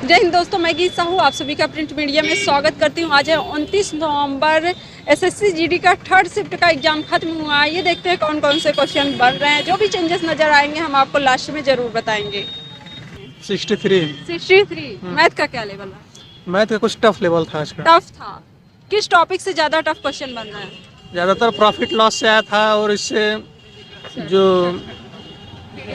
जय हिंद दोस्तों, मैं गीत साहू आप सभी का प्रिंट मीडिया में स्वागत करती हूँ। आज है 29 नवंबर। एसएससी जीडी का थर्ड शिफ्ट का एग्जाम खत्म हुआ है। ये देखते हैं कौन कौन से क्वेश्चन बन रहे हैं। जो भी चेंजेस नजर आएंगे हम आपको लास्ट में जरूर बताएंगे। 63 मैथ का क्या लेवल है? मैथ का कुछ टफ लेवल था आज का। टफ था। किस टॉपिक से ज्यादा टफ क्वेश्चन बन रहा है? ज़्यादातर प्रॉफिट लॉस से आया था और इससे जो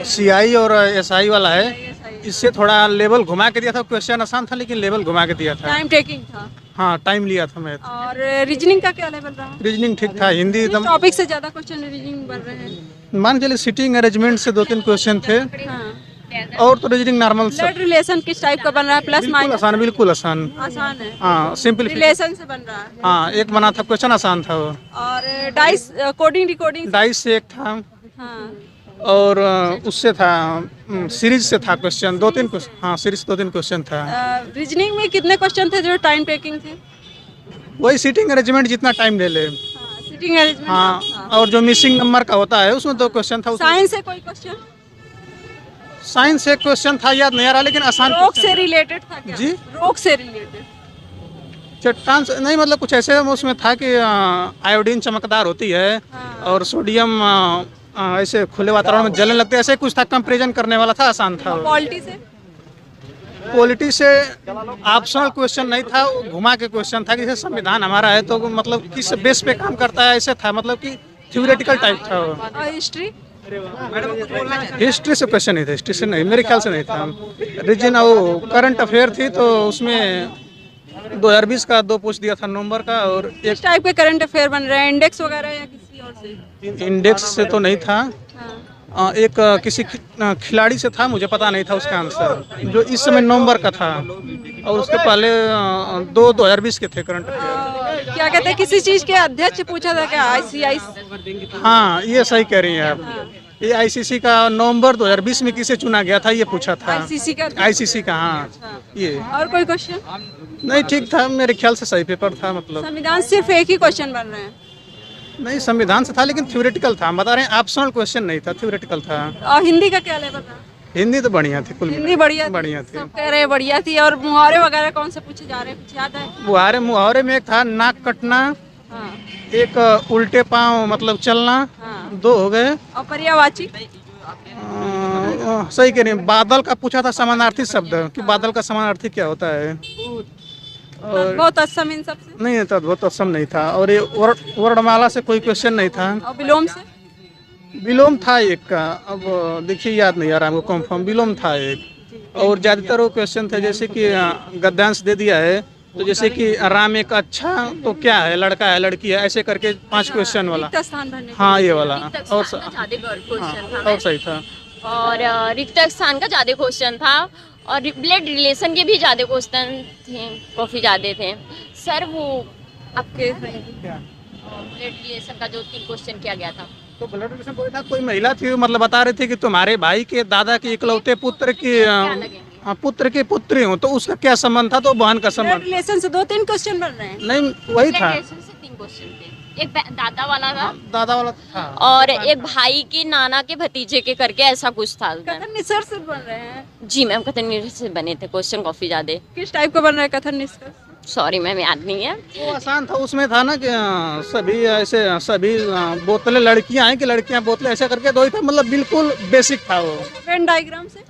सीआई और एसआई वाला है इससे थोड़ा लेवल घुमा के दिया था। क्वेश्चन आसान था लेकिन लेवल घुमा के दिया था। टाइम टेकिंग था। हाँ, टाइम लिया था मैथ। और रीजनिंग का क्या लेवल रहा? रीजनिंग ठीक था। हिंदी एकदम टॉपिक से ज्यादा क्वेश्चन रीजनिंग बन रहे हैं। मान के चलिए सिटिंग अरेंजमेंट से 2-3 क्वेश्चन थे हाँ। और तो रीजनिंग नॉर्मल सब ब्लड रिलेशन किस टाइप का बन रहा है? प्लस बिल्कुल माइनस? आसान, बिल्कुल आसान। आसान है। हाँ, सिंपल रिलेशन से बन रहा है। हाँ, एक बना था क्वेश्चन, आसान था वो। और डाइस कोडिंग रिकॉर्डिंग? डाइस से एक था हाँ। और उससे था सीरीज से था क्वेश्चन 2-3 क्वेश्चन। हाँ, सीरीज 2-3 क्वेश्चन था। रीजनिंग में कितने क्वेश्चन थे जो टाइम टेकिंग थे? वही सीटिंग अरेंजमेंट जितना टाइम ले ले। Sitting arrangement. हाँ, और जो मिसिंग नंबर का होता है उसमें 2 क्वेश्चन था। साइंस से कोई क्वेश्चन? साइंस से एक क्वेश्चन था, याद नहीं आ रहा लेकिन आसान। रोग से रिलेटेड था क्या? जी? रोग से रिलेटेड? चट्टान से नहीं, मतलब कुछ ऐसे उसमें था कि आयोडीन चमकदार होती है और सोडियम ऐसे खुले वातावरण में जलने लगते हैं, ऐसे कुछ था। कंपेरिजन करने वाला था, आसान था। पॉलिटी से? पॉलिटी से ऑप्शनल क्वेश्चन नहीं था, घुमा के क्वेश्चन था कि जैसे संविधान हमारा है तो मतलब किस बेस पे काम करता है, ऐसे था। मतलब कि थ्योरेटिकल टाइप था वो। और हिस्ट्री? हिस्ट्री से क्वेश्चन नहीं था। हिस्ट्री से नहीं, मेरे ख्याल से नहीं था। रीजन वो करंट अफेयर थी तो उसमें 2020 का 2 पूछ दिया था नवंबर का। और एक किस टाइप के करंट अफेयर बन रहे हैं? इंडेक्स वगैरह या किसी और से? इंडेक्स से तो नहीं था। हाँ। एक किसी खिलाड़ी से था, मुझे पता नहीं था उसका आंसर, जो इस समय नवंबर का था। और उसके पहले 2020 के थे करंट अफेयर। क्या कहते हैं, किसी चीज के अध्यक्ष पूछा था क्या? ICI? हाँ, ये सही कह रही हैं आप। ये आईसीसी का नवंबर 2020 में किसे चुना गया था ये पूछा था। ICC का? आईसीसी का, हाँ। ये और कोई क्वेश्चन? नहीं, ठीक था, मेरे ख्याल से सही पेपर था। मतलब संविधान सिर्फ एक ही क्वेश्चन बन रहे हैं? नहीं, संविधान से था लेकिन थ्योरेटिकल था। हम बता रहे हैं ऑप्शनल क्वेश्चन नहीं था, थ्योरेटिकल था। और हिंदी का क्या लेवल था? हिंदी तो बढ़िया थी, कुल हिंदी बढ़िया थी? बढ़िया थी। सब कह रहे हैं बढ़िया थी। और मुहावरे वगैरह कौन से पूछे जा रहे हैं, कुछ याद है? मुहावरे में एक था नाक कटना, हाँ। एक उल्टे पांव मतलब चलना। हाँ। 2 हो गए। और पर्यायवाची? सही कह रही हैं। बादल का पूछा था समानार्थी शब्द, कि बादल का समानार्थी क्या होता है। और बहुत असम इन सबसे? नहीं था, बहुत असम नहीं था। और ये वर्णमाला से कोई क्वेश्चन नहीं था। और विलोम से? विलोम था एक का, अब देखिए याद नहीं आ रहा हमको कंफर्म। विलोम था एक। और ज़्यादातर वो क्वेश्चन थे जैसे कि गद्यांश दे दिया है तो जैसे कि राम एक अच्छा तो क्या है, लड़का है लड़की है, ऐसे करके 5 क्वेश्चन वाला। रिक्त स्थान भरने? हाँ, ये वाला। और और सही था। और रिक्त स्थान का ज्यादा क्वेश्चन था। और ब्लड रिलेशन के भी ज्यादा क्वेश्चन थे, काफी ज्यादा थे सर। वो आपके ब्लड रिलेशन का जो 3 क्वेश्चन किया गया था। तो ब्लड रिलेशन कोई था, कोई महिला थी, मतलब बता रही थी कि तुम्हारे भाई के दादा के इकलौते पुत्र की पुत्र की पुत्री हो, तो उसका क्या संबंध था? तो बहन का संबंध। रिलेशन से 2-3 क्वेश्चन बन रहे हैं। नहीं, वही था। ब्लड रिलेशन से 3 क्वेश्चन थे। एक दादा वाला था दादा वाला था और एक भाई के नाना के भतीजे के करके ऐसा कुछ था। कथन निष्कर्ष से बन रहे हैं? जी मैम, कथन निष्कर्ष से बने थे क्वेश्चन काफी ज्यादा। किस टाइप का बन रहा है कथन निष्कर्ष? सॉरी मैम, याद नहीं है। वो आसान था। उसमें था ना कि सभी ऐसे सभी बोतलें लड़कियां हैं कि लड़कियां बोतलें, ऐसे करके 2 ही था। मतलब बिल्कुल बेसिक था वो। वेन डायग्राम से?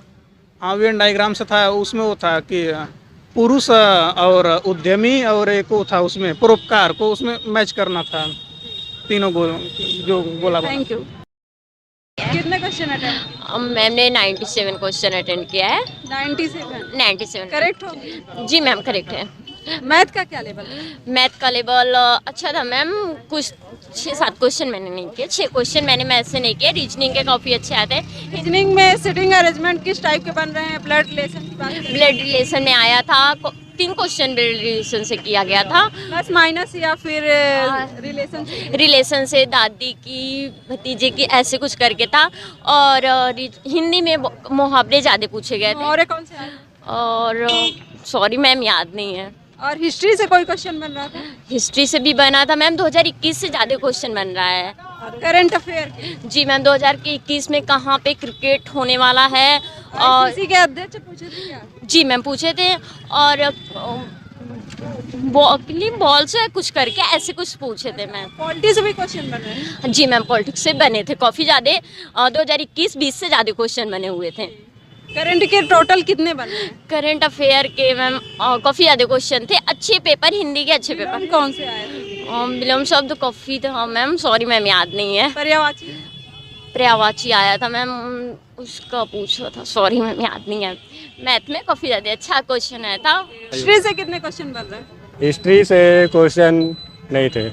हाँ, वेन डायग्राम से था। उसमें वो था कि पुरुष और उद्यमी और एक वो था उसमें परोपकार को उसमें मैच करना था। तीनों जो बोला। Thank you. कितने क्वेश्चन अटेंड? मैम ने 97 क्वेश्चन अटेंड किया है। 97 97 करेक्ट होगी? जी मैम, करेक्ट है। मैथ का क्या लेवल है? मैथ का लेवल अच्छा था मैम। कुछ 6-7 क्वेश्चन मैंने नहीं किए। 6 क्वेश्चन मैंने मैथ से नहीं किए। रीजनिंग के काफ़ी अच्छे आते हैं। रीजनिंग में सिटिंग अरेंजमेंट किस टाइप के बन रहे हैं? ब्लड रिलेशन की बात करें? ब्लड रिलेशन में आया था। 3 क्वेश्चन ब्लड रिलेशन से किया गया था। प्लस माइनस या फिर रिलेशन से? रिलेशन से दादी की भतीजे की ऐसे कुछ करके था। और हिंदी में मुहावरे ज़्यादा पूछे गए थे। और कौन से आए? और सॉरी मैम, याद नहीं है। और हिस्ट्री से कोई क्वेश्चन बन रहा था? हिस्ट्री से भी बना था मैम। 2021 से ज़्यादा क्वेश्चन बन रहा है। करंट अफेयर जी मैम 2021 में कहाँ पे क्रिकेट होने वाला है और इसी के अध्यक्ष पूछे थे क्या? जी मैम पूछे थे और बॉल से कुछ करके ऐसे कुछ पूछे थे मैम। पॉलिटी से भी क्वेश्चन बन रहे हैं। जी मैम पॉलिटिक्स से बने थे काफ़ी ज़्यादा 2021-20 से ज़्यादा क्वेश्चन बने हुए थे। करंट के टोटल कितने बन रहे हैं? करंट अफेयर के मैम काफ़ी ज़्यादा क्वेश्चन थे, अच्छे पेपर हिंदी के अच्छे पेपर। विलोम कौन से आए थे? विलोम शब्द काफ़ी था मैम, सॉरी मैम याद नहीं है। पर्यायवाची पर्यायवाची आया था मैम, उसका पूछा था, सॉरी मैम याद नहीं है। मैथ में काफ़ी ज़्यादा अच्छा क्वेश्चन आया था। हिस्ट्री से कितने क्वेश्चन बन रहे हैं? हिस्ट्री से क्वेश्चन नहीं थे।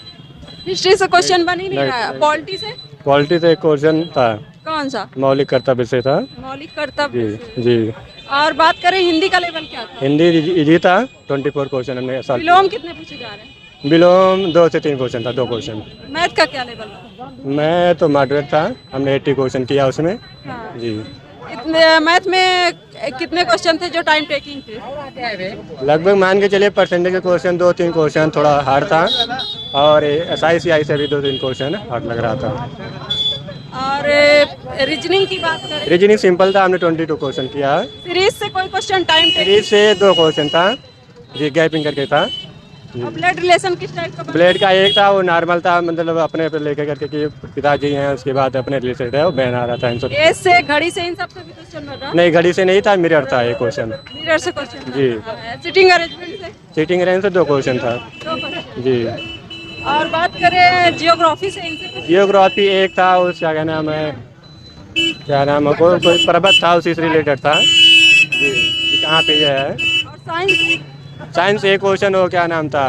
हिस्ट्री से क्वेश्चन बन ही नहीं नहीं। रहा है। पॉलिटी से पॉलिटी से क्वेश्चन था, कौन सा? मौलिक कर्तव्य से था। मौलिक कर्तव्य जी से। जी। और बात करें हिंदी का लेवल क्या था? हिंदी इजी था, 24 क्वेश्चन हमने साल। विलोम कितने पूछे जा रहे हैं? विलोम 2 से 3 क्वेश्चन था, 2 क्वेश्चन। मैथ का क्या लेवल था? मैं तो मॉडरेट था, हमने 80 क्वेश्चन किया उसमें। हाँ। जी। इतने मैथ में कितने क्वेश्चन थे जो टाइम टेकिंग थे? लगभग मान के चलिए परसेंटेज के क्वेश्चन 2-3 क्वेश्चन थोड़ा हार्ड था और SICI से भी 2-3 क्वेश्चन हार्ड लग रहा था। और रीजनिंग की बात करें, रीजनिंग सिंपल था, हमने 22 क्वेश्चन किया। सीरीज से कोई क्वेश्चन टाइम टेकिंग? सीरीज से 2 क्वेश्चन था जी, गैपिंग करके था। ब्लड रिलेशन किस टाइप का? ब्लेड का एक था, वो नॉर्मल था, मतलब अपने पे लेकर करके कि पिताजी हैं, उसके बाद अपने रिलेटेड है, वो बहन आ रहा था इनसे। एज से घड़ी से इन सब से भी क्वेश्चन बन रहा? नहीं, घड़ी से नहीं था, मिरर था एक क्वेश्चन। मिरर से क्वेश्चन जी। सिटिंग अरेंजमेंट से सीटिंग रेंज से 2 क्वेश्चन था। 2 क्वेश्चन। जी। और बात करें जियोग्राफी से इनसे कुछ? जियोग्राफी एक था, उसका क्या नाम है, क्या नाम है, कोई पर्वत था, उसी से रिलेटेड था जी, कि कहाँ पे ये है। और साइंस? साइंस एक क्वेश्चन, हो क्या नाम था,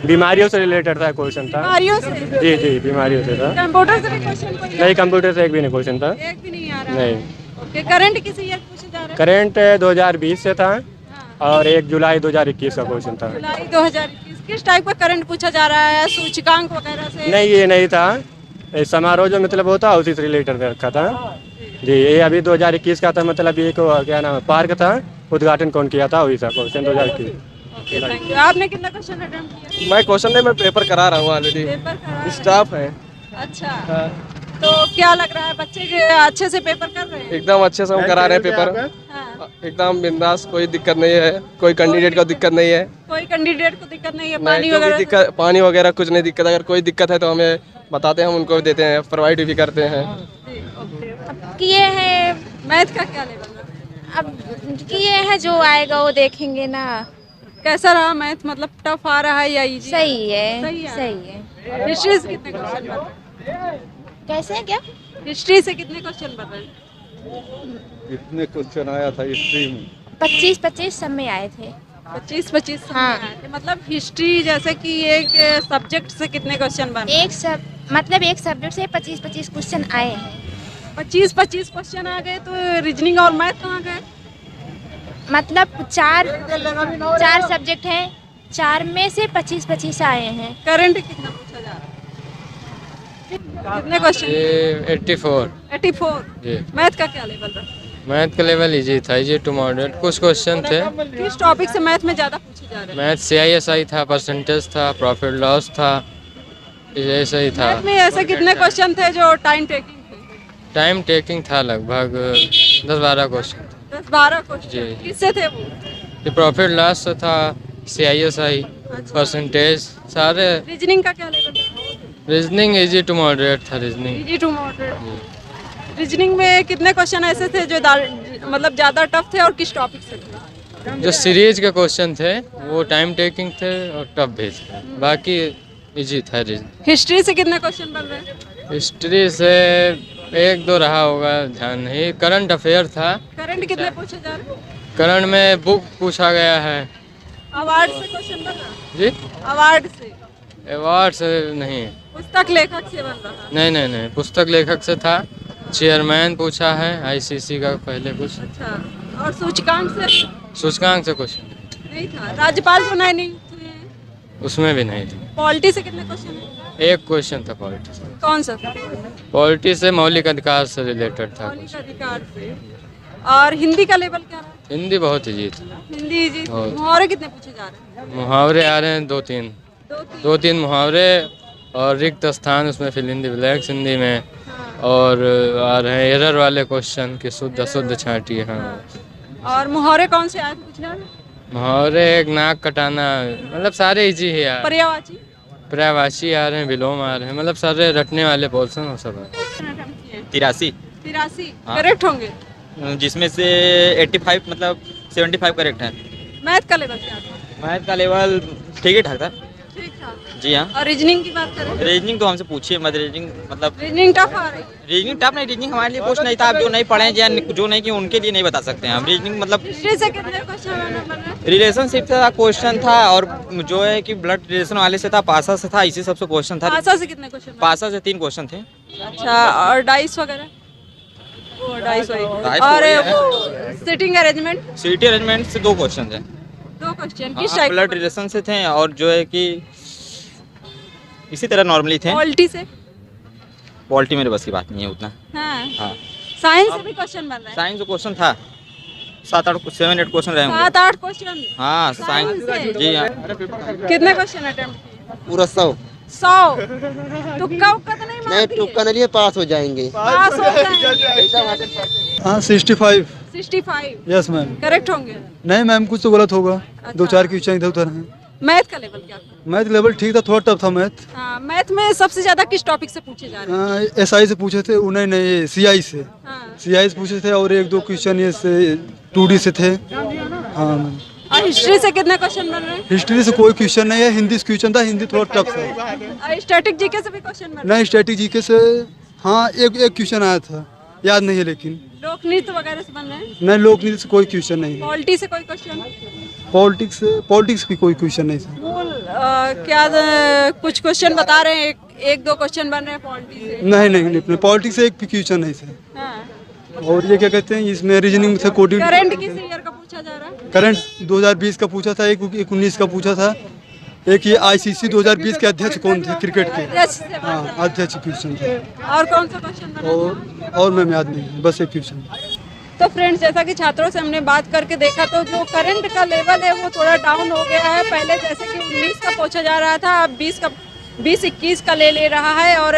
बीमारियों से रिलेटेड था क्वेश्चन था। बीमारियों से? जी जी, बीमारियों से था। कंप्यूटर से भी क्वेश्चन कोई? नहीं, कंप्यूटर से एक भी नहीं क्वेश्चन था। एक भी नहीं आ रहा? नहीं। ओके, करंट किस ईयर पूछे जा रहे हैं? करंट 2020 से था हाँ। और 1 जुलाई 2021 का क्वेश्चन था। जुलाई 2021 किस टाइप का करंट पूछा जा रहा है? सूचकांक वगैरह से? नहीं, ये नहीं था, ये समारोह जो मतलब होता उसी से रिलेटेड रखा था जी। ये अभी 2021 का था, मतलब ये को क्या नाम है, पार्क था, उद्घाटन कौन किया था, वही था क्वेश्चन 2021। Okay, thank you. आपने कितना क्वेश्चन अटेम्प्ट किया? मैं क्वेश्चन नहीं, मैं पेपर करा रहा हूँ ऑलरेडी। पेपर करा रहे हैं? स्टाफ है। अच्छा, तो क्या लग रहा है, बच्चे के अच्छे से पेपर कर रहे हैं? एकदम अच्छे से हम करा रहे हैं पेपर, हाँ। एकदम बिंदास, कोई दिक्कत नहीं है, कोई कैंडिडेट को दिक्कत नहीं है। कोई कैंडिडेट को दिक्कत नहीं है? नहीं, पानी जो भी वगैरह? दिक्कत, पानी वगैरह कुछ नहीं दिक्कत, अगर कोई दिक्कत है तो हमें बताते हैं, हम उनको देते हैं, प्रोवाइड भी करते हैं। किए हैं मैथ का क्या लेवल है? अब किए हैं, जो आएगा वो देखेंगे ना। कैसा रहा मैथ, मतलब टफ आ रहा है या इजी? सही है, सही है। सही है। हिस्ट्री से कितने क्वेश्चन बन रहे हैं? कैसे है क्या? हिस्ट्री से कितने क्वेश्चन बन रहे हैं? इतने क्वेश्चन आया था हिस्ट्री में, 25-25 सब में आए थे। 25-25 हाँ। मतलब हिस्ट्री जैसे कि एक सब्जेक्ट से कितने क्वेश्चन बन रहे हैं? मतलब एक सब्जेक्ट से 25-25 क्वेश्चन आए हैं। 25-25 क्वेश्चन आ गए, तो रीजनिंग और मैथ कहाँ गए? मतलब चार सब्जेक्ट हैं, 4 में से 25-25 आए हैं। करंट कितना पूछा जा रहा है? कितने क्वेश्चन? 84 84। जी। मैथ का क्या लेवल रहा? मैथ का लेवल इजी था, इजी टू मॉडरेट, कुछ क्वेश्चन थे। किस टॉपिक से मैथ में ज़्यादा पूछे जा रहे हैं? मैथ CISI था, परसेंटेज था, प्रॉफिट लॉस था, ऐसा ही था। मैथ में ऐसे कितने क्वेश्चन थे जो टाइम टेकिंग थे? टाइम टेकिंग था, लगभग 10-12 क्वेश्चन थे 10-12 क्वेश्चन। जी। किससे थे वो? ये प्रॉफिट लॉस से था, CISI, परसेंटेज सारे। रीजनिंग का क्या लेवल रहा? रीजनिंग इजी टू मॉडरेट था, reasoning. Easy to moderate. Reasoning में कितने क्वेश्चन ऐसे थे जो मतलब ज़्यादा टफ थे, और किस टॉपिक से थे? जो सीरीज के क्वेश्चन थे वो टाइम टेकिंग थे और टफ भी थे, बाकी इजी था रीजनिंग। हिस्ट्री से कितने क्वेश्चन बन रहे हैं? हिस्ट्री से 1-2 रहा होगा, ध्यान नहीं। करंट अफेयर था, करंट कितने पूछे जा रहे हैं? करंट में बुक पूछा गया है अवार्ड से क्वेश्चन बन रहा है? जी। अवार्ड से? अवार्ड से नहीं, पुस्तक लेखक से बन रहा है? नहीं, पुस्तक लेखक से था। चेयरमैन पूछा है ICC का पहले कुछ। अच्छा, और सूचकांक से? सूचकांक से कुछ नहीं था। राज्यपाल जो नए नियुक्त हुए हैं, उसमें भी नहीं थी। पॉलिटी से कितने क्वेश्चन है? एक क्वेश्चन था पॉलिटी से। कौन सा था? पॉलिटी से मौलिक अधिकार से रिलेटेड था मौलिक कुछ। अधिकार से। और हिंदी का लेवल क्या रहा? हिंदी बहुत इजी था। हिंदी जी। और- मुहावरे कितने पूछे जा रहे हैं? मुहावरे आ रहे हैं 2-3 2-3। 2-3 मुहावरे और रिक्त स्थान उसमें fill in the blanks Hindi में, और आ रहे हैं एरर वाले क्वेश्चन कि शुद्ध अशुद्ध छांटिए। हाँ, और मुहावरे कौन से आए पूछना? मुहावरे एक नाक कटाना, मतलब सारे इजी है यार। पर्यायवाची पर्यायवाची आ रहे हैं, विलोम आ रहे हैं, मतलब सारे रटने वाले पोर्शन हो सब है। 83 83 हाँ। करेक्ट होंगे। जिसमें से 85 मतलब 75 करेक्ट है। मैथ का लेवल क्या था? मैथ का लेवल ठीक ही ठाक था। ठीक था। जी हाँ। और रीजनिंग की बात करें? रीजनिंग तो हमसे पूछिए मत, रीजनिंग मतलब रीजनिंग टफ आ रही है। रीजनिंग टफ नहीं, रीजनिंग हमारे लिए कुछ नहीं था। आप जो नहीं पढ़े हैं या जो नहीं किए उनके लिए नहीं बता सकते हैं हम। रीजनिंग मतलब हिस्ट्री से कितने क्वेश्चन बने? रिलेशनशिप का क्वेश्चन था, और जो है कि ब्लड रिलेशन वाले से था, पासा से था, इसी सबसे क्वेश्चन था। पासा से कितने क्वेश्चन? पासा से 3 क्वेश्चन थे। अच्छा, और डाइस वगैरह? वो डाइस डाइस वही। तो और वही है। वो सिटिंग अरेंजमेंट? सीटी अरेंजमेंट से 2 क्वेश्चन थे। 2 क्वेश्चन किस हाँ, टाइप? ब्लड रिलेशन से थे, और जो है कि इसी तरह नॉर्मली थे। पॉलिटी से? पॉलिटी मेरे बस की बात नहीं है उतना। हाँ। हाँ, साइंस से भी क्वेश्चन बन रहे हैं? साइंस क्वेश्चन था 7-8 क्वेश्चन रहे होंगे। 7-8 क्वेश्चन? हाँ साइंस से? साइंस, जी हाँ। कितने क्वेश्चन अटेम्प्ट किए? पूरा 100 100? तुक्का उक्का तो नहीं मार दिए? टुक्का नहीं, पास हो जाएंगे। पास हो जाएंगे। हाँ 65। 65 यस मैम। करेक्ट होंगे। नहीं मैम, कुछ तो गलत होगा। अच्छा। 2-4 क्वेश्चन इधर उधर हैं। मैथ का लेवल क्या था? मैथ लेवल ठीक था, थोड़ा टफ था मैथ। हाँ, मैथ में सबसे ज्यादा किस टॉपिक से पूछे जा रहे हैं? SI से पूछे थे, उन्हें नहीं CI से। हाँ। CI से पूछे थे, और 1-2 क्वेश्चन ये से 2D से थे। हाँ मैम। और हिस्ट्री से कितने क्वेश्चन बन रहे हैं? हिस्ट्री से कोई क्वेश्चन नहीं है, हिंदी से क्वेश्चन था, हिंदी थोड़ा टफ था। और स्टैटिक जीके से भी क्वेश्चन बन रहे नहीं स्टैटिक जीके से हाँ एक क्वेश्चन आया था, याद नहीं है लेकिन। हैं? लोकनृत्य वगैरह से बन रहे हैं? नहीं लोकनीति से कोई क्वेश्चन नहीं है। पॉलिटी से कोई क्वेश्चन? पॉलिटिक्स भी कोई क्वेश्चन नहीं था। कुछ क्वेश्चन बता रहे हैं, एक 2 क्वेश्चन बन रहे हैं पॉलिटी से? नहीं पॉलिटिक्स से एक भी क्वेश्चन नहीं था। हाँ। और ये क्या कहते हैं, इसमें रीजनिंग से कोडिंग। करंट किस ईयर का पूछा जा रहा है? करंट 2020 का पूछा था, एक 19 का पूछा था, एक ये ICC 2020 के अध्यक्ष कौन थे क्रिकेट के। अध्यक्ष से बात हाँ अध्यक्ष क्वेश्चन थे। और कौन सा क्वेश्चन बना? और मैम याद नहीं है, बस एक क्वेश्चन। तो फ्रेंड्स, जैसा कि छात्रों से हमने बात करके देखा तो जो करंट का लेवल है वो थोड़ा डाउन हो गया है। पहले जैसे कि 19 का पूछा जा रहा था, अब 20-21 का ले रहा है। और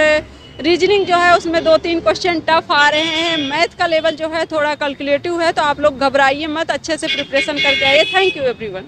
रीजनिंग जो है उसमें 2-3 क्वेश्चन टफ आ रहे हैं। मैथ का लेवल जो है थोड़ा कैलकुलेटिव है, तो आप लोग घबराइए मत, अच्छे से प्रिपरेशन करके आइए। Thank you everyone.